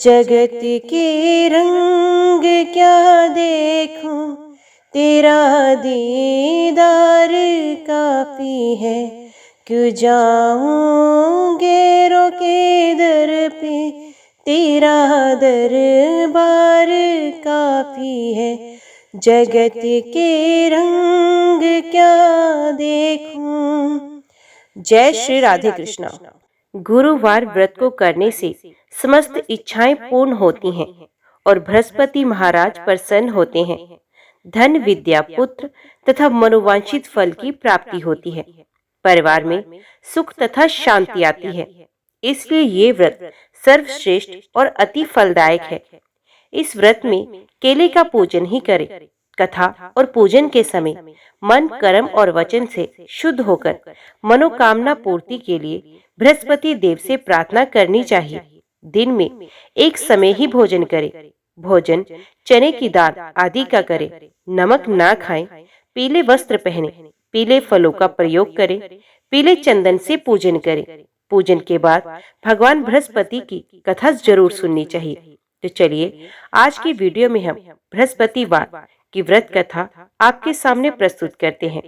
जगत के रंग क्या देखूं, तेरा दीदार काफी है। क्यों जाऊं गैरों के दर पे, तेरा दरबार काफी है। जगत के रंग क्या देखूं। जय श्री राधे कृष्णा। गुरुवार व्रत को करने से समस्त इच्छाएं पूर्ण होती हैं और बृहस्पति महाराज प्रसन्न होते हैं। धन, विद्या, पुत्र तथा मनोवांछित फल की प्राप्ति होती है। परिवार में सुख तथा शांति आती है। इसलिए ये व्रत सर्वश्रेष्ठ और अति फलदायक है। इस व्रत में केले का पूजन ही करें। कथा और पूजन के समय मन, कर्म और वचन से शुद्ध होकर मनोकामना पूर्ति के लिए बृहस्पति देव से प्रार्थना करनी चाहिए। दिन में एक समय ही भोजन करें। भोजन चने की दाल आदि का करें। नमक ना खाएं। पीले वस्त्र पहने। पीले फलों का प्रयोग करें। पीले चंदन से पूजन करें। पूजन के बाद भगवान बृहस्पति की कथा जरूर सुननी चाहिए। तो चलिए आज की वीडियो में हम बृहस्पतिवार की व्रत कथा आपके सामने प्रस्तुत करते हैं।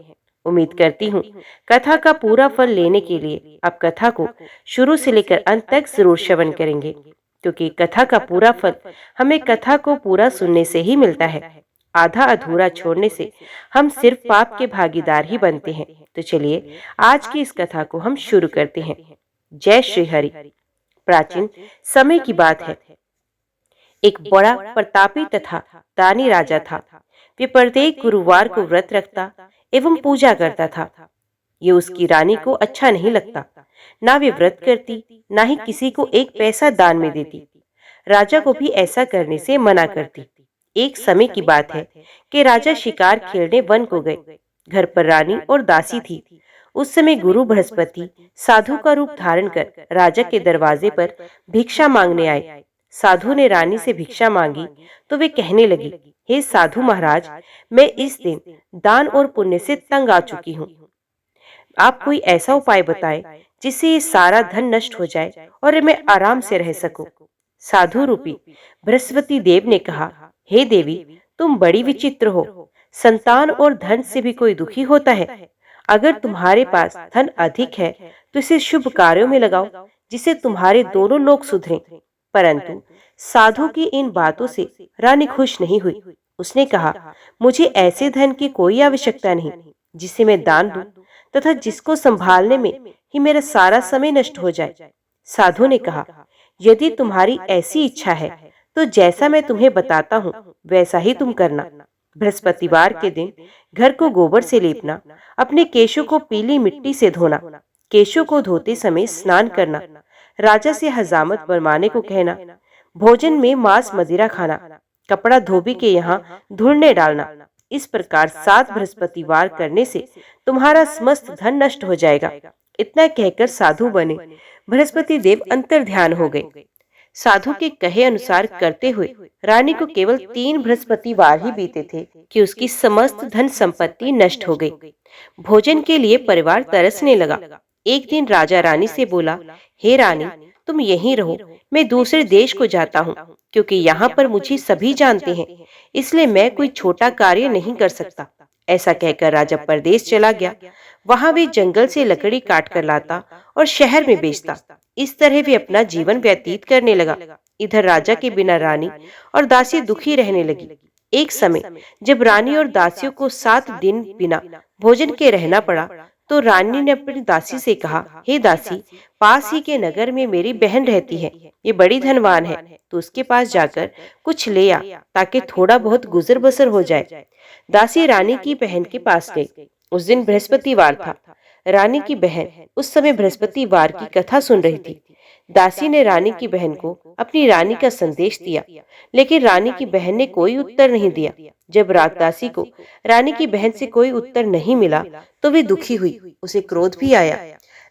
उम्मीद करती हूँ कथा का पूरा फल लेने के लिए आप कथा को शुरू से लेकर अंत तक जरूर श्रवण करेंगे, क्योंकि कथा का पूरा फल हमें कथा को पूरा सुनने से ही मिलता है। आधा अधूरा छोड़ने से हम सिर्फ पाप के भागीदार ही बनते हैं। तो चलिए आज की इस कथा को हम शुरू करते हैं। जय श्री हरि। प्राचीन समय की बात है। एक बड़ा प्रतापी तथा दानी राजा था। वे प्रत्येक गुरुवार को व्रत रखता एवं पूजा करता था। ये उसकी रानी को अच्छा नहीं लगता। ना वे व्रत करती, ना ही किसी को एक पैसा दान में देती। राजा को भी ऐसा करने से मना करती। एक समय की बात है कि राजा शिकार खेलने वन को गए। घर पर रानी और दासी थी। उस समय गुरु बृहस्पति साधु का रूप धारण कर राजा के दरवाजे पर भिक्षा मांगने आए। साधु ने रानी से भिक्षा मांगी तो वे कहने लगी, हे साधु महाराज, मैं इस दिन दान और पुण्य से तंग आ चुकी हूँ। आप कोई ऐसा उपाय बताएं जिससे ये सारा धन नष्ट हो जाए और मैं आराम से रह सकूं। साधु रूपी बृहस्पति देव ने कहा, हे देवी, तुम बड़ी विचित्र हो। संतान और धन से भी कोई दुखी होता है। अगर तुम्हारे पास धन अधिक है तो इसे शुभ कार्यों में लगाओ, जिससे तुम्हारे दोनों लोग सुधरें। परंतु साधु की इन बातों से रानी खुश नहीं हुई। उसने कहा, मुझे ऐसे धन की कोई आवश्यकता नहीं जिसे मैं दान दूं तथा जिसको संभालने में ही मेरा सारा समय नष्ट हो जाए। साधु ने कहा, यदि तुम्हारी ऐसी इच्छा है तो जैसा मैं तुम्हें बताता हूँ वैसा ही तुम करना। बृहस्पतिवार के दिन घर को गोबर से लेपना, अपने केशों को पीली मिट्टी से धोना, केशों को धोते समय स्नान करना, राजा से हजामत बनवाने को कहना, भोजन में मांस मदिरा खाना, कपड़ा धोबी के यहाँ धुलने डालना। इस प्रकार 7 बृहस्पतिवार करने से तुम्हारा समस्त धन नष्ट हो जाएगा। इतना कहकर साधु बने बृहस्पति देव अंतर ध्यान हो गए। साधु के कहे अनुसार करते हुए रानी को केवल 3 बृहस्पतिवार ही बीते थे कि उसकी समस्त धन संपत्ति नष्ट हो गई। भोजन के लिए परिवार तरसने लगा। एक दिन राजा रानी से बोला, हे रानी, तुम यहीं रहो, मैं दूसरे देश को जाता हूँ, क्योंकि यहाँ पर मुझे सभी जानते हैं, इसलिए मैं कोई छोटा कार्य नहीं कर सकता। ऐसा कहकर राजा परदेश चला गया। वहां वे जंगल से लकड़ी काट कर लाता और शहर में बेचता। इस तरह वे अपना जीवन व्यतीत करने लगा। इधर राजा के बिना रानी और दासी दुखी रहने लगी। एक समय जब रानी और दासियों को 7 दिन बिना भोजन के रहना पड़ा तो रानी ने अपनी दासी से कहा, हे दासी, पास ही के नगर में मेरी बहन रहती है। ये बड़ी धनवान है, तो उसके पास जाकर कुछ ले आ ताकि थोड़ा बहुत गुजर बसर हो जाए। दासी रानी की बहन के पास गई। उस दिन बृहस्पतिवार था। रानी की बहन उस समय बृहस्पतिवार की कथा सुन रही थी। दासी ने रानी की बहन को अपनी रानी का संदेश दिया, लेकिन रानी की बहन ने कोई उत्तर नहीं दिया। जब रात दासी को रानी की बहन से कोई उत्तर नहीं मिला तो वे दुखी हुई। उसे क्रोध भी आया।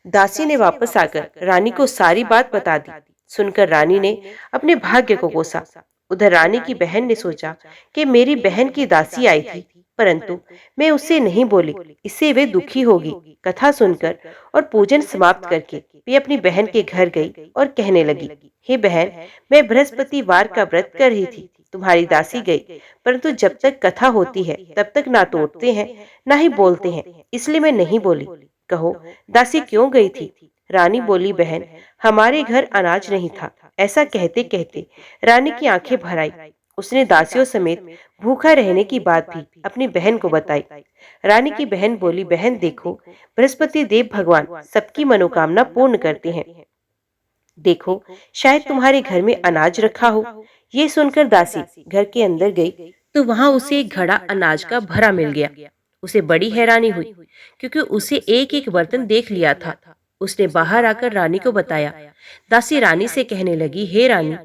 दासी ने वापस आकर रानी को सारी बात बता दी। सुनकर रानी ने अपने भाग्य को कोसा। उधर रानी की बहन ने सोचा कि मेरी बहन की दासी आई थी, परंतु मैं उससे नहीं बोली, इससे वे दुखी होगी। कथा सुनकर और पूजन समाप्त करके वे अपनी बहन के घर गई और कहने लगी, हे बहन, मैं बृहस्पतिवार का व्रत कर रही थी, तुम्हारी दासी गई, परंतु जब तक कथा होती है तब तक ना तोड़ते हैं ना ही बोलते हैं, इसलिए मैं नहीं बोली। कहो, दासी क्यों गई थी? रानी बोली, बहन, हमारे घर अनाज नहीं था। ऐसा कहते कहते रानी की आंखें भर आई। उसने दासियों समेत भूखा रहने की बात भी अपनी बहन को बताई। रानी की बहन बोली, बहन देखो, बृहस्पति देव भगवान सबकी मनोकामना पूर्ण करते हैं। देखो, शायद तुम्हारे घर में अनाज रखा हो। ये सुनकर दासी घर के अंदर गई तो वहां उसे एक घड़ा अनाज का भरा मिल गया। उसे बड़ी हैरानी हुई, क्योंकि उसे एक एक बर्तन देख लिया था। उसने बाहर आकर रानी को बताया। दासी रानी से कहने लगी, हे रानी,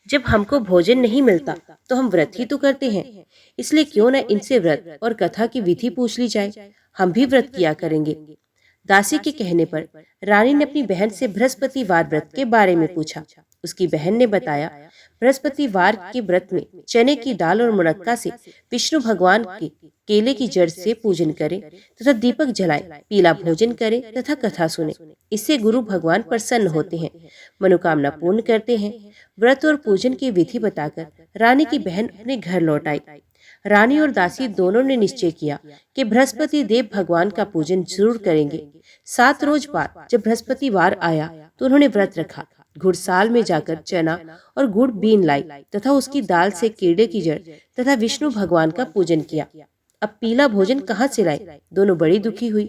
जब हमको भोजन नहीं मिलता तो हम व्रत ही तो करते हैं, इसलिए क्यों न इनसे व्रत और कथा की विधि पूछ ली जाए, हम भी व्रत किया करेंगे। दासी के कहने पर रानी ने अपनी बहन से बृहस्पतिवार व्रत के बारे में पूछा। उसकी बहन ने बताया, बृहस्पतिवार के व्रत में चने की दाल और मुनक्का से विष्णु भगवान के केले की जड़ से पूजन करें तथा दीपक जलाएं, पीला भोजन करें तथा कथा सुने। इससे गुरु भगवान प्रसन्न होते हैं, मनोकामना पूर्ण करते हैं। व्रत और पूजन की विधि बताकर रानी की बहन अपने घर लौट आई। रानी और दासी दोनों ने निश्चय किया कि बृहस्पति देव भगवान का पूजन जरूर करेंगे। 7 रोज बाद जब बृहस्पतिवार आया तो उन्होंने व्रत रखा। घुड़साल में जाकर चना और गुड़ बीन लाई तथा उसकी दाल से कीड़े की जड़ तथा विष्णु भगवान का पूजन किया। अब पीला भोजन कहाँ से लाए? दोनों बड़ी दुखी हुई,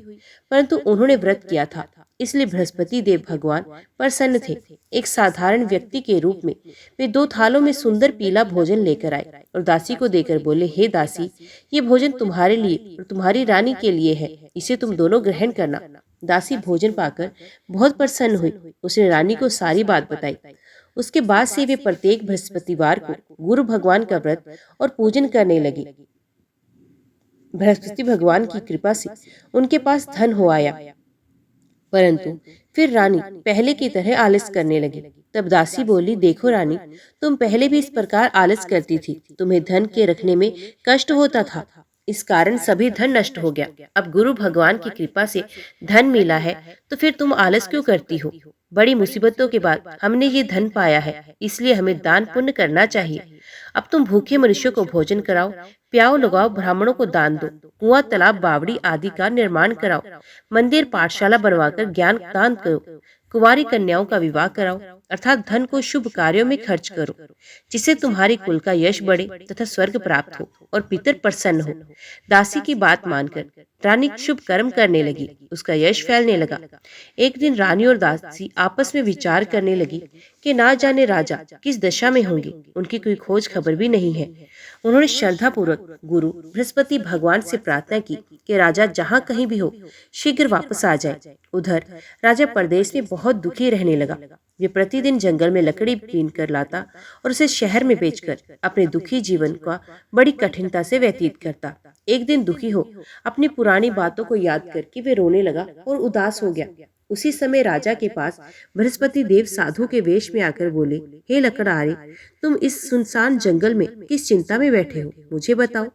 परंतु उन्होंने व्रत किया था, इसलिए बृहस्पति देव भगवान प्रसन्न थे। एक साधारण व्यक्ति के रूप में वे 2 थालों में सुंदर पीला भोजन लेकर आए और दासी को देकर बोले, हे दासी, ये भोजन तुम्हारे लिए और तुम्हारी रानी के लिए है, इसे तुम दोनों ग्रहण करना। दासी भोजन पाकर बहुत प्रसन्न हुई। उसने रानी को सारी बात बताई। उसके बाद से वे प्रत्येक बृहस्पतिवार को गुरु भगवान का व्रत और पूजन करने लगी। बृहस्पति भगवान की कृपा से उनके पास धन हो आया, परंतु फिर रानी पहले की तरह आलस करने लगी। तब दासी बोली, देखो रानी, तुम पहले भी इस प्रकार आलस करती थी, तुम्हें धन के रखने में कष्ट होता था, इस कारण सभी धन नष्ट हो गया। अब गुरु भगवान की कृपा से धन मिला है तो फिर तुम आलस क्यों करती हो? बड़ी मुसीबतों के बाद हमने ये धन पाया है, इसलिए हमें दान पुण्य करना चाहिए। अब तुम भूखे मनुष्यों को भोजन कराओ, प्याऊ लगाओ, ब्राह्मणों को दान दो, कुआं, तालाब, बावड़ी आदि का निर्माण कराओ, मंदिर, पाठशाला बनवाकर ज्ञान दान करो, कुंवारी कन्याओं का विवाह कराओ, अर्थात धन को शुभ कार्यों में खर्च करो, जिससे तुम्हारे कुल का यश बढ़े तथा स्वर्ग प्राप्त हो और पितर प्रसन्न हो। दासी की बात मानकर रानी शुभ कर्म करने लगी, उसका यश फैलने लगा। एक दिन रानी और दासी आपस में विचार करने लगी कि ना जाने राजा किस दशा में होंगे, उनकी कोई खोज खबर भी नहीं है। उन्होंने श्रद्धा पूर्वक गुरु बृहस्पति भगवान से प्रार्थना की कि राजा जहाँ कहीं भी हो शीघ्र वापस आ जाए। उधर राजा परदेश में बहुत दुखी रहने लगा। वे प्रतिदिन जंगल में लकड़ी बीन कर लाता और उसे शहर में बेचकर अपने दुखी जीवन का बड़ी कठिनता से व्यतीत करता। एक दिन दुखी हो अपनी पुरानी बातों को याद करके वे रोने लगा और उदास हो गया। उसी समय राजा के पास बृहस्पति देव साधु के वेश में आकर बोले, हे लकड़हारे, तुम इस सुनसान जंगल में किस चिंता में बैठे हो, मुझे बताओ।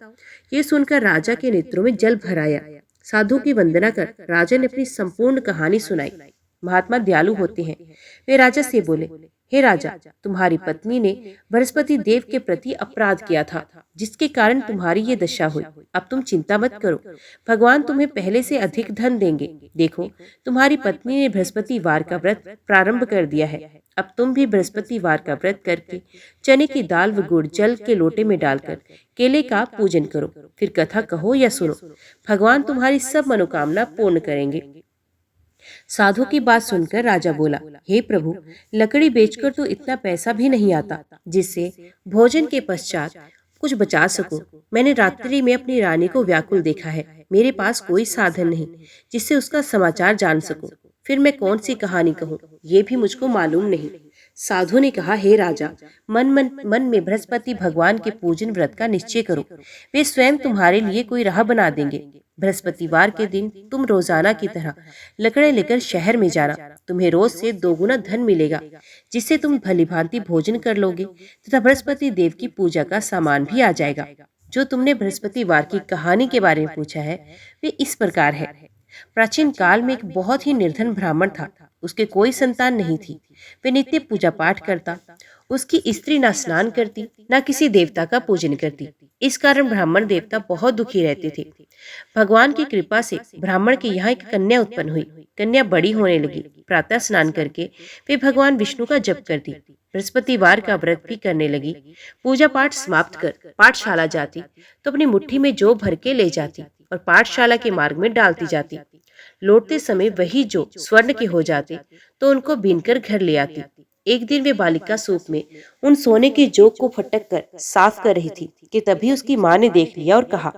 ये सुनकर राजा के नेत्रों में जल भर आया। साधु की वंदना कर राजा ने अपनी संपूर्ण कहानी सुनाई। महात्मा दयालु होते हैं। वे राजा से बोले, हे राजा, तुम्हारी पत्नी ने बृहस्पति देव के प्रति अपराध किया था, जिसके कारण तुम्हारी ये दशा हुई। अब तुम चिंता मत करो, भगवान तुम्हें पहले से अधिक धन देंगे। देखो, तुम्हारी पत्नी ने बृहस्पतिवार का व्रत प्रारंभ कर दिया है। अब तुम भी बृहस्पतिवार का व्रत करके चने की दाल व गुड़ जल के लोटे में डालकर केले का पूजन करो, फिर कथा कहो या सुनो। भगवान तुम्हारी सब मनोकामना पूर्ण करेंगे। साधु की बात सुनकर राजा बोला, हे प्रभु, लकड़ी बेचकर तो इतना पैसा भी नहीं आता जिससे भोजन के पश्चात कुछ बचा सकूं। मैंने रात्रि में अपनी रानी को व्याकुल देखा है। मेरे पास कोई साधन नहीं जिससे उसका समाचार जान सकूं। फिर मैं कौन सी कहानी कहूँ, ये भी मुझको मालूम नहीं। साधु ने कहा, हे राजा, मन में बृहस्पति भगवान के पूजन व्रत का निश्चय करो। वे स्वयं तुम्हारे लिए कोई राह बना देंगे। बृहस्पतिवार के दिन तुम रोजाना की तरह लकड़े लेकर शहर में जाना। तुम्हें रोज से 2 गुना धन मिलेगा, जिससे तुम भली भांति भोजन कर लोगे तथा बृहस्पति देव की पूजा का सामान भी आ जाएगा। जो तुमने बृहस्पतिवार की कहानी के बारे में पूछा है, वे इस प्रकार है। प्राचीन काल में एक बहुत ही निर्धन ब्राह्मण था। उसके कोई संतान नहीं थी। वह नित्य पूजा पाठ करता। उसकी स्त्री ना स्नान करती, ना किसी देवता का पूजन करती। इस कारण ब्राह्मण देवता बहुत दुखी रहते थे। भगवान की कृपा से ब्राह्मण के यहाँ एक कन्या उत्पन्न हुई। कन्या बड़ी होने लगी। प्रातः स्नान करके वे भगवान विष्णु का जप करती। बृहस्पतिवार का व्रत भी करने लगी। पूजा पाठ समाप्त कर पाठशाला जाती तो अपनी मुट्ठी में जौ भर के ले जाती और पाठशाला के मार्ग में डालती जाती। लौटते समय वही जौ स्वर्ण के हो जाते तो उनको बीनकर घर ले आती। एक दिन वे बालिका सूप में उन सोने के जौ को फटक कर साफ कर रही थी कि तभी उसकी माँ ने देख लिया और कहा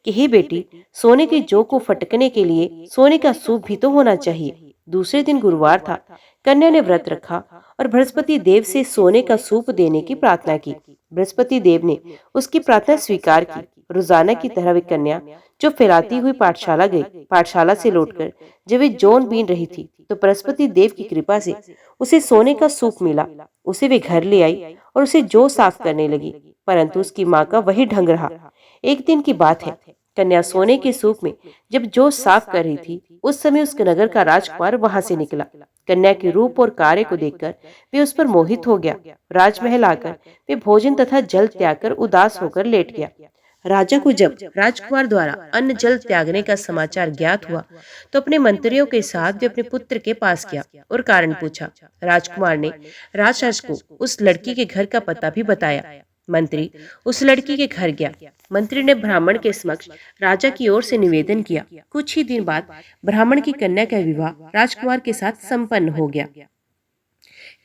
कि हे बेटी, सोने के जौ को फटकने के लिए सोने का सूप भी तो होना चाहिए। दूसरे दिन गुरुवार था। कन्या ने व्रत रखा और बृहस्पति देव से सोने का सूप देने की प्रार्थना की। बृहस्पति देव ने उसकी प्रार्थना स्वीकार की। रोजाना की तरह वे कन्या जो फैलाती हुई पाठशाला गई। पाठशाला से लौटकर जब वे जौन बीन रही थी तो बृहस्पति देव की कृपा से उसे सोने का सूप मिला। उसे वे घर ले आई और उसे जौ साफ करने लगी, परंतु उसकी माँ का वही ढंग रहा। एक दिन की बात है। कन्या सोने के सूप में जब जौ साफ कर रही थी, उस समय उस नगर का राजकुमार वहां से निकला। कन्या के रूप और कार्य को देखकर वे उस पर मोहित हो गया। राजमहल आकर वे भोजन तथा जल त्याग कर उदास होकर लेट गया। राजा को जब राजकुमार द्वारा अन्न जल त्यागने का समाचार ज्ञात हुआ तो अपने मंत्रियों के साथ वे अपने पुत्र के पास गया और कारण पूछा। राजकुमार ने राजराज को उस लड़की के घर का पता भी बताया। मंत्री उस लड़की के घर गया। मंत्री ने ब्राह्मण के समक्ष राजा की ओर से निवेदन किया। कुछ ही दिन बाद ब्राह्मण की कन्या का विवाह राजकुमार के साथ संपन्न हो गया।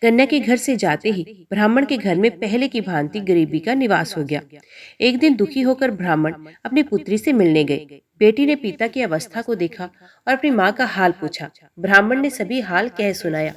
कन्या के घर से जाते ही ब्राह्मण के घर में पहले की भांति गरीबी का निवास हो गया। एक दिन दुखी होकर ब्राह्मण अपनी पुत्री से मिलने गए। बेटी ने पिता की अवस्था को देखा और अपनी माँ का हाल पूछा। ब्राह्मण ने सभी हाल कह सुनाया।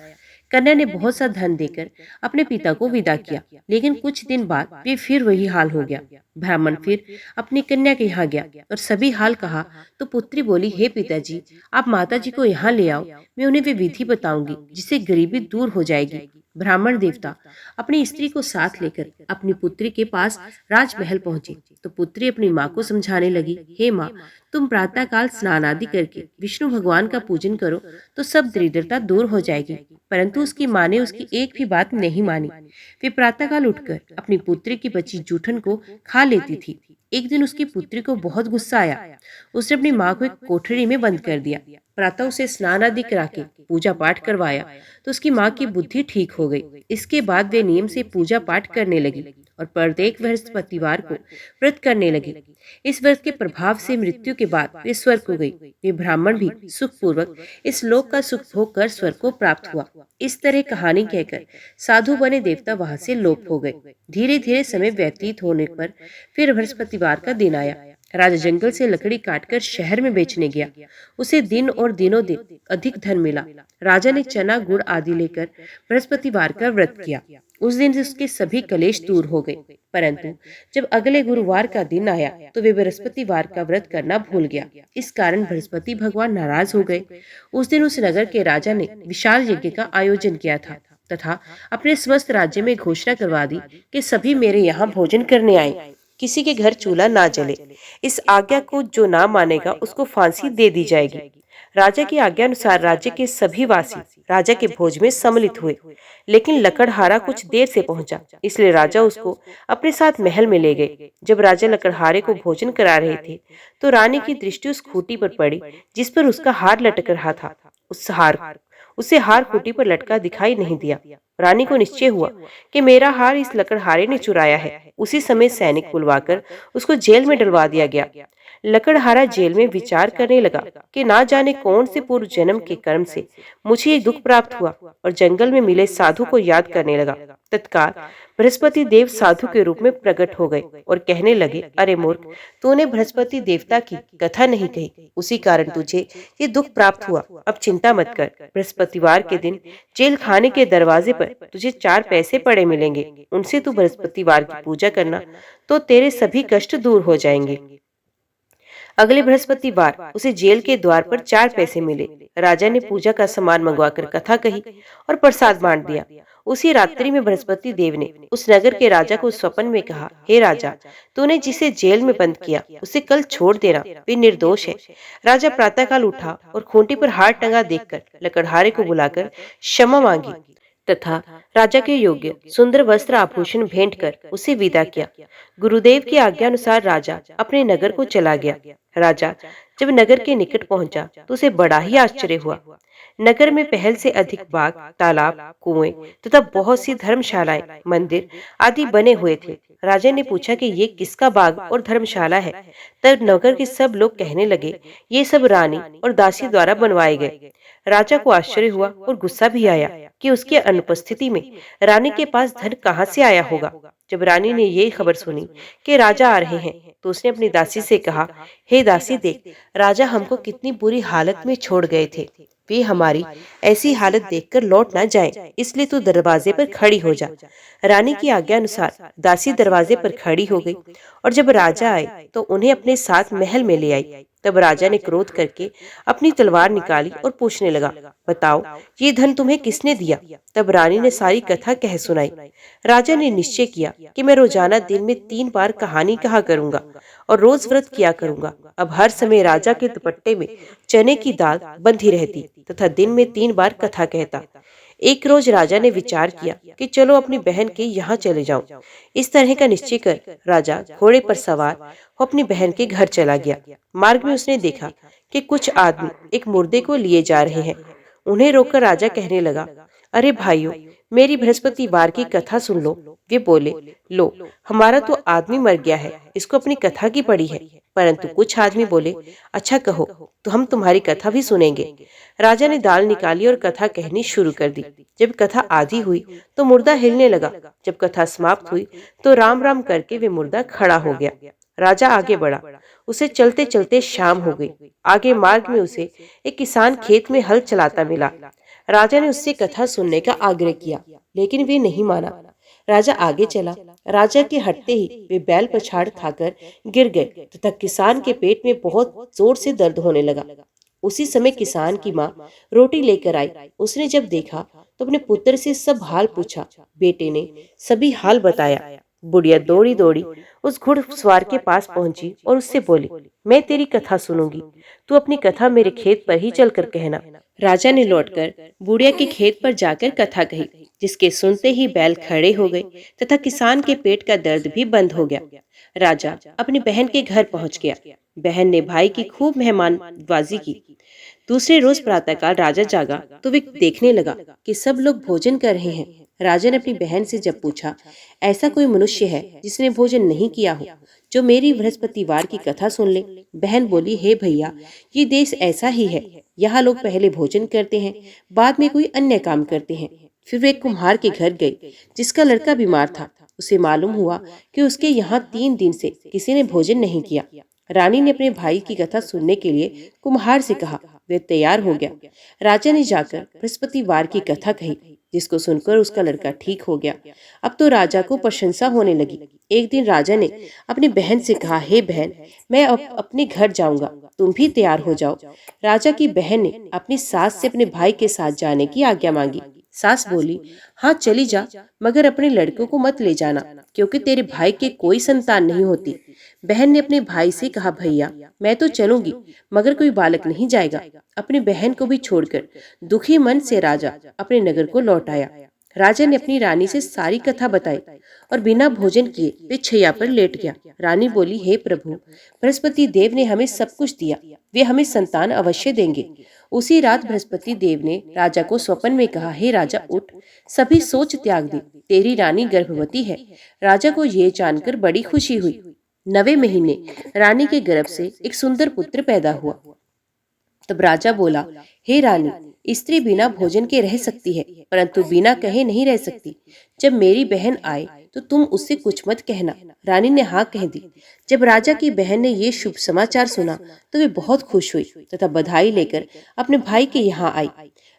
कन्या ने बहुत सा धन देकर अपने पिता को विदा किया, लेकिन कुछ दिन बाद वे फिर वही हाल हो गया। ब्राह्मण फिर अपनी कन्या के यहाँ गया और सभी हाल कहा तो पुत्री बोली, हे पिताजी, आप माताजी को यहाँ ले आओ, मैं उन्हें वे विधि बताऊंगी जिससे गरीबी दूर हो जाएगी। ब्राह्मण देवता अपनी स्त्री को साथ लेकर अपनी पुत्री के पास राजमहल पहुंचे तो पुत्री अपनी माँ को समझाने लगी, हे माँ, तुम प्रातः काल स्नान आदि करके विष्णु भगवान का पूजन करो तो सब दरिद्रता दूर हो जाएगी। परंतु उसकी माँ ने उसकी एक भी बात नहीं मानी। वे प्रातःकाल उठकर अपनी पुत्री की बची जूठन को खा लेती थी। एक दिन उसकी पुत्री को बहुत गुस्सा आया। उसने अपनी माँ को एक कोठरी में बंद कर दिया। प्रातः उसे स्नान आदि करा के पूजा पाठ करवाया तो उसकी माँ की बुद्धि ठीक हो गई। इसके बाद वे नियम से पूजा पाठ करने लगी और प्रत्येक बृहस्पतिवार को व्रत करने लगी। इस व्रत के प्रभाव से मृत्यु के बाद वे स्वर्ग को गई। वे ब्राह्मण भी सुखपूर्वक इस लोक का सुख भोग कर स्वर्ग को प्राप्त हुआ। इस तरह कहानी कहकर साधु बने देवता वहां से लोप हो गए। धीरे धीरे समय व्यतीत होने पर फिर बृहस्पतिवार का दिन आया। राजा जंगल से लकड़ी काटकर शहर में बेचने गया। उसे दिन और दिनों दिन अधिक धन मिला। राजा ने चना गुड़ आदि लेकर बृहस्पतिवार का व्रत किया। उस दिन से उसके सभी कलेश दूर हो गए। परंतु जब अगले गुरुवार का दिन आया तो वे बृहस्पतिवार का व्रत करना भूल गया। इस कारण बृहस्पति भगवान नाराज हो गए। उस दिन उस नगर के राजा ने विशाल यज्ञ का आयोजन किया था तथा अपने समस्त राज्य में घोषणा करवा दी कि सभी मेरे यहाँ भोजन करने आए। किसी के घर चूल्हा ना जले। इस आज्ञा को जो ना मानेगा उसको फांसी दे दी जाएगी। राजा की आज्ञा अनुसार राज्य के सभी वासी राजा के भोज में सम्मिलित हुए, लेकिन लकड़हारा कुछ देर से पहुंचा, इसलिए राजा उसको अपने साथ महल में ले गए। जब राजा लकड़हारे को भोजन करा रहे थे तो रानी की दृष्टि उस खूंटी पर पड़ी जिस पर उसका हार लटक रहा था। उसे हार खूंटी पर लटका दिखाई नहीं दिया। रानी को निश्चय हुआ कि मेरा हार इस लकड़हारे ने चुराया है। उसी समय सैनिक बुलवाकर उसको जेल में डलवा दिया गया। लकड़हारा जेल में विचार करने लगा कि ना जाने कौन से पूर्व जन्म के कर्म से मुझे ये दुख प्राप्त हुआ, और जंगल में मिले साधु को याद करने लगा। तत्काल बृहस्पति देव साधु के रूप में प्रकट हो गए और कहने लगे, अरे मूर्ख, तूने बृहस्पति देवता की कथा नहीं कही, उसी कारण तुझे ये दुख प्राप्त हुआ। अब चिंता मत कर। बृहस्पतिवार के दिन जेल खाने के दरवाजे पर तुझे 4 पैसे पड़े मिलेंगे। उनसे तू बृहस्पतिवार की पूजा करना तो तेरे सभी कष्ट दूर हो जाएंगे। अगले बृहस्पतिवार उसे जेल के द्वार पर 4 पैसे मिले। राजा ने पूजा का सामान मंगवाकर कथा कही और प्रसाद बांट दिया। उसी रात्रि में बृहस्पति देव ने उस नगर के राजा को स्वप्न में कहा, हे राजा, तूने जिसे जेल में बंद किया उसे कल छोड़ देना, वे निर्दोष है। राजा प्रातःकाल उठा और खूंटी पर हाथ टंगा देखकर लकड़हारे को बुलाकर क्षमा मांगी तथा राजा के योग्य सुंदर वस्त्र आभूषण भेंट कर उसे विदा किया। गुरुदेव की आज्ञा अनुसार राजा अपने नगर को चला गया। राजा जब नगर के निकट पहुंचा तो उसे बड़ा ही आश्चर्य हुआ। नगर में पहल से अधिक बाग, तालाब, कुएं तथा बहुत सी धर्मशालाएं, मंदिर आदि बने हुए थे। राजा ने पूछा कि ये किसका बाग और धर्मशाला है। तब नगर के सब लोग कहने लगे, ये सब रानी और दासी द्वारा बनवाए गए। राजा को आश्चर्य हुआ और गुस्सा भी आया कि उसकी अनुपस्थिति में रानी के पास धन कहाँ से आया होगा। जब रानी ने ये खबर सुनी कि राजा आ रहे हैं तो उसने अपनी दासी से कहा, हे दासी, देख, राजा हमको कितनी बुरी हालत में छोड़ गए थे। वे हमारी ऐसी हालत देखकर लौट ना जाएं, इसलिए तू दरवाजे पर खड़ी हो जा। रानी की आज्ञा अनुसार दासी दरवाजे पर खड़ी हो गई और जब राजा आए तो उन्हें अपने साथ महल में ले आई। तब राजा ने क्रोध करके अपनी तलवार निकाली और पूछने लगा, बताओ, ये धन तुम्हें किसने दिया? तब रानी ने सारी कथा कह सुनाई। राजा ने निश्चय किया कि मैं रोजाना दिन में 3 बार कहानी कहा करूंगा और रोज व्रत किया करूंगा। अब हर समय राजा के दुपट्टे में चने की दाल बंधी रहती तथा दिन में 3 बार कथा कहता। एक रोज राजा ने विचार किया कि चलो अपनी बहन के यहाँ चले जाऊं। इस तरह का निश्चय कर राजा घोड़े पर सवार वो अपनी बहन के घर चला गया। मार्ग में उसने देखा कि कुछ आदमी एक मुर्दे को लिए जा रहे हैं। उन्हें रोककर राजा कहने लगा, अरे भाइयों, मेरी बृहस्पतिवार की कथा सुन लो। वे बोले, लो, हमारा तो आदमी मर गया है, इसको अपनी कथा की पड़ी है। परंतु कुछ आदमी बोले, अच्छा कहो, तो हम तुम्हारी कथा भी सुनेंगे। राजा ने दाल निकाली और कथा कहनी शुरू कर दी। जब कथा आधी हुई तो मुर्दा हिलने लगा। जब कथा समाप्त हुई तो राम राम करके वे मुर्दा खड़ा हो गया। राजा आगे बढ़ा। उसे चलते चलते शाम हो गई। आगे मार्ग में उसे एक किसान खेत में हल चलाता मिला। राजा ने उससे कथा सुनने का आग्रह किया, लेकिन वे नहीं माना। राजा आगे चला। राजा के हटते ही वे बैल पछाड़ खाकर गिर गए तथा किसान के पेट में बहुत जोर से दर्द होने लगा। उसी समय किसान की माँ रोटी लेकर आई। उसने जब देखा तो अपने पुत्र से सब हाल पूछा। बेटे ने सभी हाल बताया। बुढ़िया दौड़ी दौड़ी उस घुड़सवार के पास पहुंची और उससे बोली, मैं तेरी कथा सुनूंगी, तू अपनी कथा मेरे खेत पर ही चलकर कहना। राजा ने लौटकर बुढ़िया के खेत पर जाकर कथा कही, जिसके सुनते ही बैल खड़े हो गए तथा किसान के पेट का दर्द भी बंद हो गया। राजा अपनी बहन के घर पहुंच गया। बहन ने भाई की खूब मेहमानबाजी की। दूसरे रोज प्रातःकाल राजा जागा तो वे देखने लगा कि सब लोग भोजन कर रहे हैं। राजा ने अपनी बहन से जब पूछा, ऐसा कोई मनुष्य है जिसने भोजन नहीं किया हो, जो मेरी बृहस्पतिवार की कथा सुन ले? बहन बोली, हे भैया, ये देश ऐसा ही है। यहाँ लोग पहले भोजन करते हैं, बाद में कोई अन्य काम करते हैं। फिर वे एक कुम्हार के घर गई, जिसका लड़का बीमार था। उसे मालूम हुआ कि उसके यहाँ 3 दिन से किसी ने भोजन नहीं किया। रानी ने अपने भाई की कथा सुनने के लिए कुम्हार से कहा। वे तैयार हो गया। राजा ने जाकर बृहस्पतिवार की कथा कही, जिसको सुनकर उसका लड़का ठीक हो गया। अब तो राजा को प्रशंसा होने लगी। एक दिन राजा ने अपनी बहन से कहा, हे बहन, मैं अब अपने घर जाऊंगा, तुम भी तैयार हो जाओ। राजा की बहन ने अपनी सास से अपने भाई के साथ जाने की आज्ञा मांगी। सास बोली, हाँ चली जा, मगर अपने लड़कों को मत ले जाना, क्योंकि तेरे भाई के कोई संतान नहीं होती। बहन ने अपने भाई से कहा, भैया, मैं तो चलूंगी, मगर कोई बालक नहीं जाएगा। अपनी बहन को भी छोड़कर दुखी मन से राजा अपने नगर को लौट आया। राजा ने अपनी रानी से सारी कथा बताई और बिना भोजन किए वे छैया पर लेट गया। रानी बोली, हे प्रभु, बृहस्पति देव ने हमें सब कुछ दिया, वे हमें संतान अवश्य देंगे। उसी रात बृहस्पति देव ने राजा को स्वप्न में कहा, हे राजा, उठ, सभी सोच त्याग दे, तेरी रानी गर्भवती है। राजा को ये जानकर बड़ी खुशी हुई। 9वें महीने रानी के गर्भ से एक सुंदर पुत्र पैदा हुआ। तब राजा बोला, हे रानी, स्त्री बिना भोजन के रह सकती है, परंतु बिना कहे नहीं रह सकती। जब मेरी बहन आए तो तुम उससे कुछ मत कहना। रानी ने हाँ कह दी। जब राजा की बहन ने ये शुभ समाचार सुना तो वे बहुत खुश हुई तथा बधाई लेकर अपने भाई के यहाँ आई।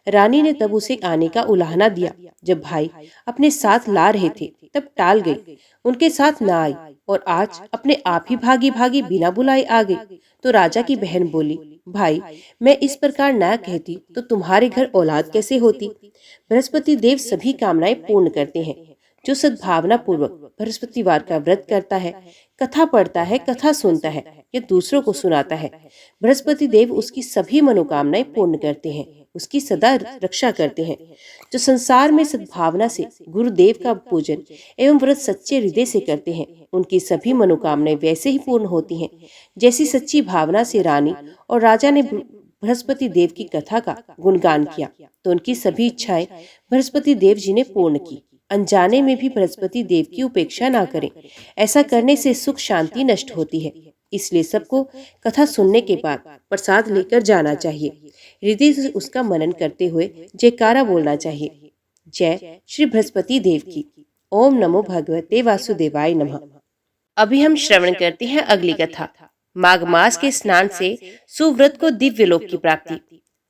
रानी ने तब उसे आने का उलाहना दिया। जब भाई अपने साथ ला रहे थे तब टाल गई, उनके साथ न आई और आज अपने आप ही भागी भागी बिना बुलाए आ गई। तो राजा की बहन बोली, भाई मैं इस प्रकार ना कहती तो तुम्हारे घर औलाद कैसे होती। बृहस्पति देव सभी कामनाएं पूर्ण करते हैं। जो सद्भावना पूर्वक बृहस्पतिवार का व्रत करता है, कथा पढ़ता है, कथा सुनता है या दूसरों को सुनाता है, बृहस्पति देव उसकी सभी मनोकामनाएं पूर्ण करते हैं, उसकी सदा रक्षा करते हैं। जो संसार में सद्भावना से गुरुदेव का पूजन एवं व्रत सच्चे हृदय से करते हैं, उनकी सभी मनोकामनाएं वैसे ही पूर्ण होती हैं जैसी सच्ची भावना से रानी और राजा ने बृहस्पति देव की कथा का गुणगान किया तो उनकी सभी इच्छाएं बृहस्पति देव जी ने पूर्ण की। अनजाने में भी बृहस्पति देव की उपेक्षा ना करें, ऐसा करने से सुख शांति नष्ट होती है। इसलिए सबको कथा सुनने के बाद प्रसाद लेकर जाना चाहिए। हृदय से उसका मनन करते हुए जयकारा बोलना चाहिए। जय श्री बृहस्पति देव की। ओम नमो भगवते वासुदेवाय नमः। अभी हम श्रवण करते हैं अगली कथा। माघ मास के स्नान से सुव्रत को दिव्य लोक की प्राप्ति।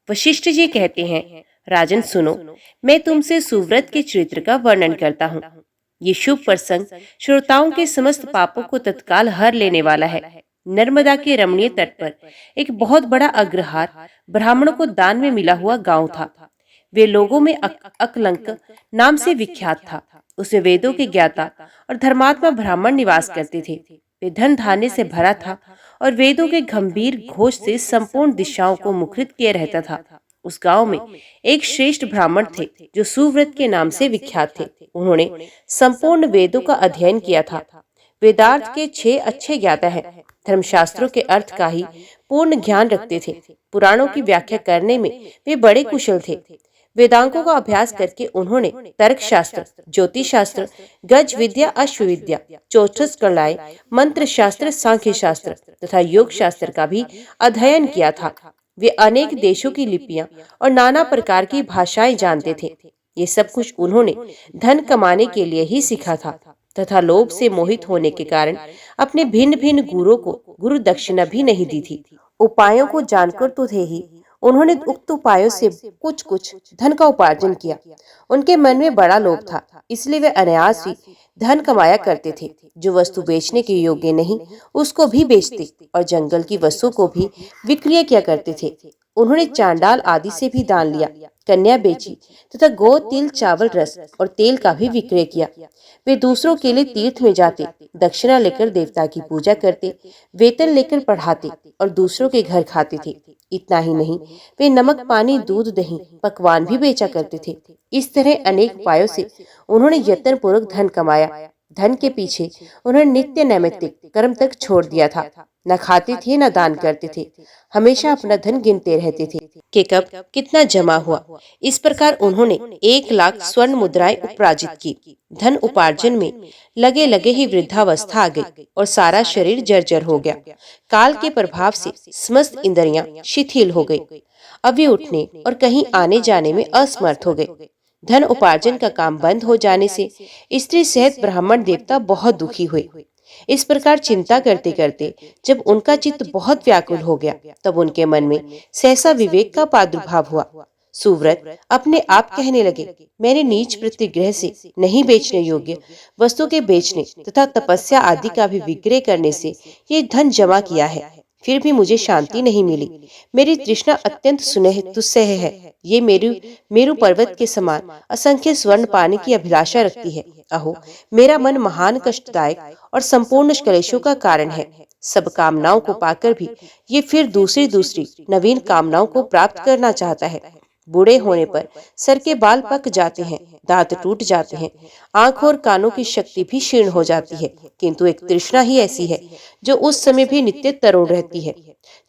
वशिष्ठ जी कहते हैं, राजन सुनो, मैं तुमसे सुव्रत के चरित्र का वर्णन करता हूँ। ये शुभ प्रसंग श्रोताओं के समस्त पापों को तत्काल हर लेने वाला है। नर्मदा के रमणीय तट पर एक बहुत बड़ा अग्रहार ब्राह्मणों को दान में मिला हुआ गांव था। वे लोगों में अकलंक नाम से विख्यात था। उसमें वेदों के ज्ञाता और धर्मात्मा ब्राह्मण निवास करते थे। वे धन धान्य से भरा था और वेदों के गंभीर घोष से संपूर्ण दिशाओं को मुखरित किए रहता था। उस गांव में एक श्रेष्ठ ब्राह्मण थे जो सुव्रत के नाम से विख्यात थे। उन्होंने संपूर्ण वेदों का अध्ययन किया था। वेदार्थ के 6 अच्छे ज्ञाता हैं। धर्मशास्त्रों के अर्थ का ही पूर्ण ज्ञान रखते थे। पुराणों की व्याख्या करने में वे बड़े कुशल थे। वेदांगों का अभ्यास करके उन्होंने तर्क शास्त्र, ज्योतिष शास्त्र, गज विद्या, अश्व विद्या, चौथस कलाएं, मंत्र शास्त्र, सांख्य शास्त्र तथा योग शास्त्र का भी अध्ययन किया था। वे अनेक देशों की लिपियां और नाना प्रकार की भाषाएं जानते थे। ये सब कुछ उन्होंने धन कमाने के लिए ही सीखा था तथा लोभ से मोहित होने के कारण अपने भिन्न भिन्न गुरुओं को गुरु दक्षिणा भी नहीं दी थी। उपायों को जानकर तो थे ही, उन्होंने उक्त उपायों से कुछ कुछ धन का उपार्जन किया। उनके मन में बड़ा लोभ था, इसलिए वे अनायास ही धन कमाया करते थे। जो वस्तु बेचने के योग्य नहीं उसको भी बेचते और जंगल की वस्तु को भी विक्रय किया करते थे। उन्होंने चांडाल आदि से भी दान लिया, कन्या बेची तथा गो, तिल, चावल, रस और तेल का भी विक्रय किया। वे दूसरों के लिए तीर्थ में जाते, दक्षिणा लेकर देवता की पूजा करते, वेतन लेकर पढ़ाते और दूसरों के घर खाते थे। इतना ही नहीं, वे नमक, पानी, दूध, दही, पकवान भी बेचा करते थे। इस तरह अनेक उपायों से उन्होंने यत्न पूर्वक धन कमाया। धन के पीछे उन्होंने नित्य नैमित्तिक कर्म तक छोड़ दिया था। न खाते थे न दान करते थे, हमेशा अपना धन गिनते रहते थे कि कब कितना जमा हुआ। इस प्रकार उन्होंने 1 लाख स्वर्ण मुद्राएं उपराजित की। धन उपार्जन में लगे लगे ही वृद्धावस्था आ गई और सारा शरीर जर्जर हो गया। काल के प्रभाव से समस्त इंद्रियां शिथिल हो गई। अब वे उठने और कहीं आने जाने में असमर्थ हो गए। धन उपार्जन का काम बंद हो जाने से स्त्री सहित ब्राह्मण देवता बहुत दुखी हुए। इस प्रकार चिंता करते करते जब उनका चित्त बहुत व्याकुल हो गया, तब उनके मन में सहसा विवेक का प्रादुर्भाव हुआ। सुव्रत अपने आप कहने लगे, मैंने नीच प्रतिग्रह से नहीं बेचने योग्य वस्तु के बेचने तथा तपस्या आदि का भी विक्रय करने से ये धन जमा किया है, फिर भी मुझे शांति नहीं मिली। मेरी तृष्णा अत्यंत दुस्सह है। ये मेरु पर्वत के समान असंख्य स्वर्ण पाने की अभिलाषा रखती है। अहो, मेरा मन महान कष्टदायक और संपूर्ण क्लेशों का कारण है। सब कामनाओं को पाकर भी ये फिर दूसरी नवीन कामनाओं को प्राप्त करना चाहता है। बूढ़े होने पर सर के बाल पक जाते हैं, दांत टूट जाते हैं, आंख और कानों की शक्ति भी क्षीण हो जाती है, किंतु एक तृष्णा ही ऐसी है जो उस समय भी नित्य तरुण रहती है।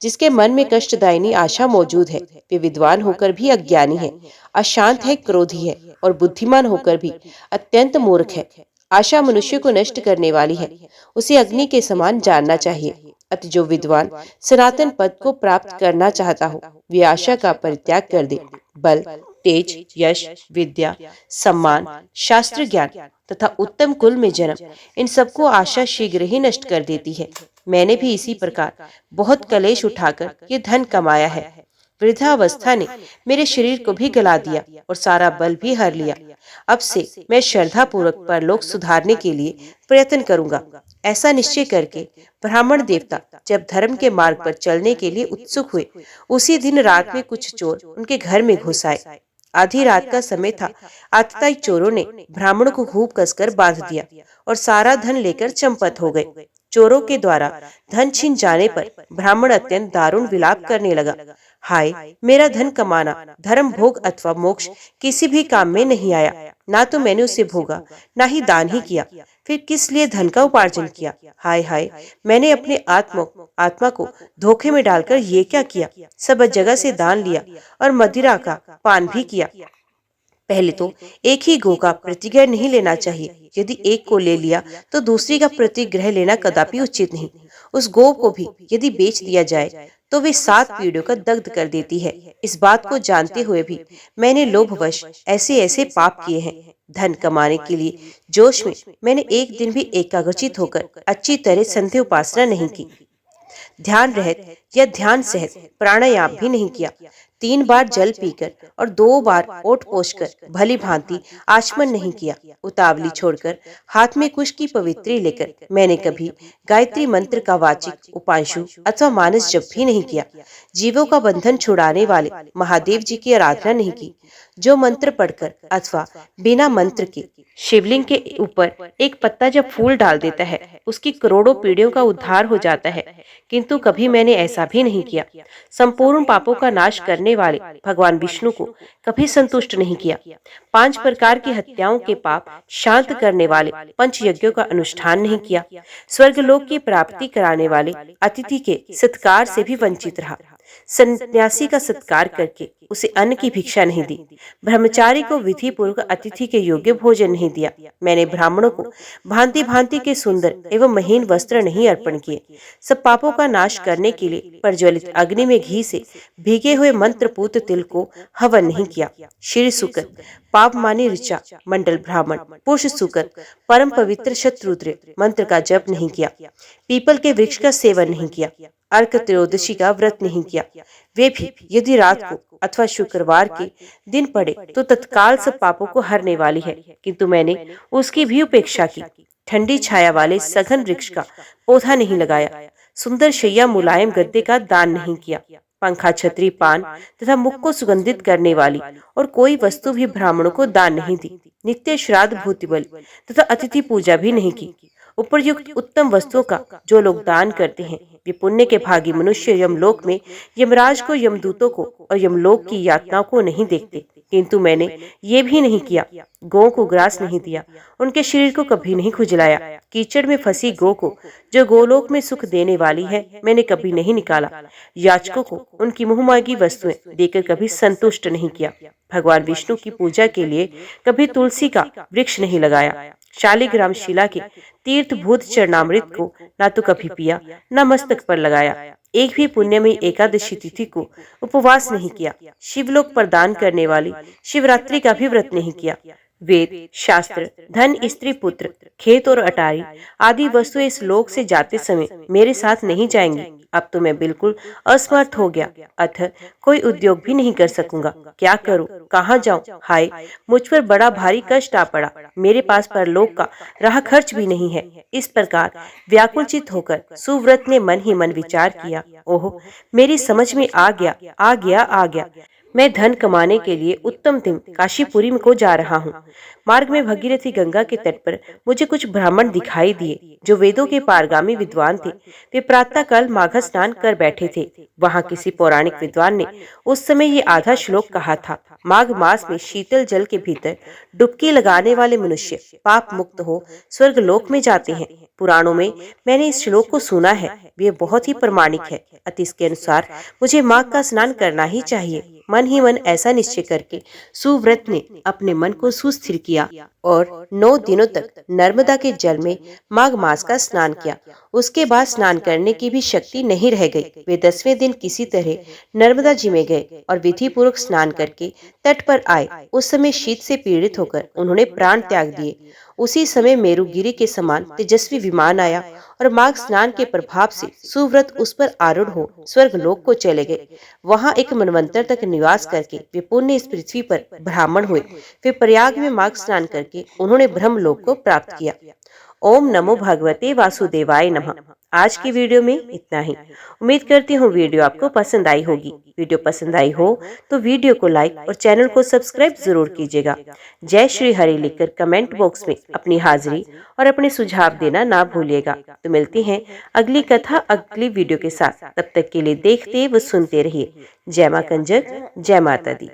जिसके मन में कष्टदायिनी आशा मौजूद है, वे विद्वान होकर भी अज्ञानी है, अशांत है, क्रोधी है और बुद्धिमान होकर भी अत्यंत मूर्ख है। आशा मनुष्य को नष्ट करने वाली है, उसे अग्नि के समान जानना चाहिए। अतः जो विद्वान सनातन पद को प्राप्त करना चाहता हो, वे आशा का परित्याग कर दे। बल, तेज, यश, विद्या, सम्मान, शास्त्र ज्ञान तथा उत्तम कुल में जन्म, इन सबको आशा शीघ्र ही नष्ट कर देती है। मैंने भी इसी प्रकार बहुत कलेश उठाकर ये धन कमाया है। वृद्धावस्था ने मेरे शरीर को भी गला दिया और सारा बल भी हर लिया। अब से मैं श्रद्धा पूर्वक परलोक सुधारने के लिए प्रयत्न करूंगा। ऐसा निश्चय करके ब्राह्मण देवता जब धर्म के मार्ग पर चलने के लिए उत्सुक हुए, उसी दिन रात में कुछ चोर उनके घर में घुस आए। आधी रात का समय था। आतताई चोरों ने ब्राह्मण को खूब कसकर बांध दिया और सारा धन लेकर चंपत हो गए। चोरों के द्वारा धन छीन जाने पर ब्राह्मण अत्यंत दारुण विलाप करने लगा। हाय, मेरा धन कमाना धर्म भोग अथवा मोक्ष किसी भी काम में नहीं आया। ना तो मैंने उसे भोगा, ना ही दान ही किया, फिर किस लिए धन का उपार्जन किया। हाय हाय, मैंने अपने आत्मा को धोखे में डालकर ये क्या किया। सब जगह से दान लिया और मदिरा का पान भी किया। पहले तो एक ही गो का प्रतिग्रह नहीं लेना चाहिए। यदि एक को ले लिया तो दूसरी का प्रतिग्रह लेना कदापि उचित नहीं। उस गो को भी यदि बेच दिया जाए तो वे 7 पीढ़ियों का दग्ध कर देती है। इस बात को जानते हुए भी मैंने लोभवश ऐसे ऐसे पाप किए हैं। धन कमाने के लिए जोश में मैंने एक दिन भी एकाग्रचित होकर अच्छी तरह संध्या उपासना नहीं की। ध्यान रहित या ध्यान सहित प्राणायाम भी नहीं किया। 3 बार जल पीकर और 2 बार ओठ पोंछकर भली भांति आचमन नहीं किया। उतावली छोड़कर हाथ में कुश की पवित्री लेकर मैंने कभी गायत्री मंत्र का वाचिक उपांशु अथवा मानस जप भी नहीं किया। जीवों का बंधन छुड़ाने वाले महादेव जी की आराधना नहीं की। जो मंत्र पढ़कर अथवा बिना मंत्र के शिवलिंग के ऊपर एक पत्ता जब फूल डाल देता है, उसकी करोड़ों पीढ़ियों का उद्धार हो जाता है। किंतु कभी मैंने ऐसा भी नहीं किया। संपूर्ण पापों का नाश करने वाले भगवान विष्णु को कभी संतुष्ट नहीं किया। 5 प्रकार की हत्याओं के पाप शांत करने वाले पंच यज्ञों का अनुष्ठान नहीं किया। स्वर्गलोक की प्राप्ति कराने वाले अतिथि के सत्कार से भी वंचित रहा। सन्यासी का सत्कार करके उसे अन्न की भिक्षा नहीं दी। ब्रह्मचारी को विधि पूर्वक अतिथि के योग्य भोजन नहीं दिया। मैंने ब्राह्मणों को भांति भांति के सुंदर एवं महीन वस्त्र नहीं अर्पण किए। सब पापों का नाश करने के लिए प्रज्वलित अग्नि में घी से भीगे हुए मंत्रपूत तिल को हवन नहीं किया। श्री सुकर, पाप मानी ऋचा, मंडल ब्राह्मण, पुरुष सुकर, परम पवित्र शत्रुद्र मंत्र का जप नहीं किया। पीपल के वृक्ष का सेवन नहीं किया। अर्क त्रयोदशी का व्रत नहीं किया। वे भी यदि रात को अथवा शुक्रवार के दिन पड़े तो तत्काल सब पापों को हरने वाली है, किंतु मैंने उसकी भी उपेक्षा की। ठंडी छाया वाले सघन वृक्ष का पौधा नहीं लगाया। सुंदर शैया मुलायम गद्दे का दान नहीं किया। पंखा, छतरी, पान तथा मुख को सुगंधित करने वाली और कोई वस्तु भी ब्राह्मणों को दान नहीं दी। नित्य श्राद्ध, भूति बलि तथा अतिथि पूजा भी नहीं की। उपर्युक्त उत्तम वस्तुओं का जो लोग दान करते हैं, वे पुण्य के भागी मनुष्य यमलोक में यमराज को, यमदूतों को और यमलोक की यातनाओं को नहीं देखते। किंतु मैंने ये भी नहीं किया। गौ को ग्रास नहीं दिया। उनके शरीर को कभी नहीं खुजलाया। कीचड़ में फंसी गौ को, जो गोलोक में सुख देने वाली है, मैंने कभी नहीं निकाला। याचकों को उनकी मुहमांगी वस्तुएं देकर कभी संतुष्ट नहीं किया। भगवान विष्णु की पूजा के लिए कभी तुलसी का वृक्ष नहीं लगाया। शालिग्राम शिला के तीर्थभूत चरणामृत को ना तो कभी पिया, न मस्तक पर लगाया। एक भी पुण्य में एकादशी तिथि को उपवास नहीं किया। शिवलोक प्रदान करने वाली शिवरात्रि का भी व्रत नहीं किया। वेद, शास्त्र, धन, स्त्री, पुत्र, खेत और अटारी आदि वस्तुएं इस लोक से जाते समय मेरे साथ नहीं जाएंगी। अब तो मैं बिल्कुल असमर्थ हो गया, अतः कोई उद्योग भी नहीं कर सकूंगा। क्या करूं, कहाँ जाऊं? हाय, मुझ पर बड़ा भारी कष्ट आ पड़ा। मेरे पास परलोक का राह खर्च भी नहीं है। इस प्रकार व्याकुलचित होकर सुव्रत ने मन ही मन विचार किया। ओह, मेरी समझ में आ गया। मैं धन कमाने के लिए उत्तम दिन काशीपुरी को जा रहा हूँ। मार्ग में भगीरथी गंगा के तट पर मुझे कुछ ब्राह्मण दिखाई दिए, जो वेदों के पारगामी विद्वान थे। वे प्रातः काल माघ स्नान कर बैठे थे। वहाँ किसी पौराणिक विद्वान ने उस समय ये आधा श्लोक कहा था। माघ मास में शीतल जल के भीतर डुबकी लगाने वाले मनुष्य पाप मुक्त हो स्वर्ग लोक में जाते हैं। पुराणों में मैंने इस श्लोक को सुना है। यह बहुत ही प्रमाणिक है। अतः इसके अनुसार मुझे माघ का स्नान करना ही चाहिए। मन ही मन ऐसा निश्चय करके सुव्रत ने अपने मन को सुस्थिर किया और 9 दिनों तक नर्मदा के जल में माघ मास का स्नान किया। उसके बाद स्नान करने की भी शक्ति नहीं रह गई। वे 10वें दिन किसी तरह नर्मदा जी में गए और विधि पूर्वक स्नान करके तट पर आए। उस समय शीत से पीड़ित होकर उन्होंने प्राण त्याग दिए। उसी समय मेरुगिरी के समान तेजस्वी विमान आया और माघ स्नान के प्रभाव से सुव्रत उस पर आरूढ़ हो स्वर्गलोक को चले गए। वहां एक मनवंतर तक निवास करके वे पुण्य इस पृथ्वी पर ब्राह्मण हुए। फिर प्रयाग में माघ स्नान करके उन्होंने ब्रह्मलोक को प्राप्त किया। ओम नमो भगवते वासुदेवाय नमः। आज की वीडियो में इतना ही। उम्मीद करती हूँ वीडियो आपको पसंद आई होगी। वीडियो पसंद आई हो तो वीडियो को लाइक और चैनल को सब्सक्राइब जरूर कीजिएगा। जय श्री हरि लिखकर कमेंट बॉक्स में अपनी हाजिरी और अपने सुझाव देना ना भूलिएगा। तो मिलती हैं अगली कथा अगली वीडियो के साथ। तब तक के लिए देखते व सुनते रहिए। जय मां कंजक, जय माता दी।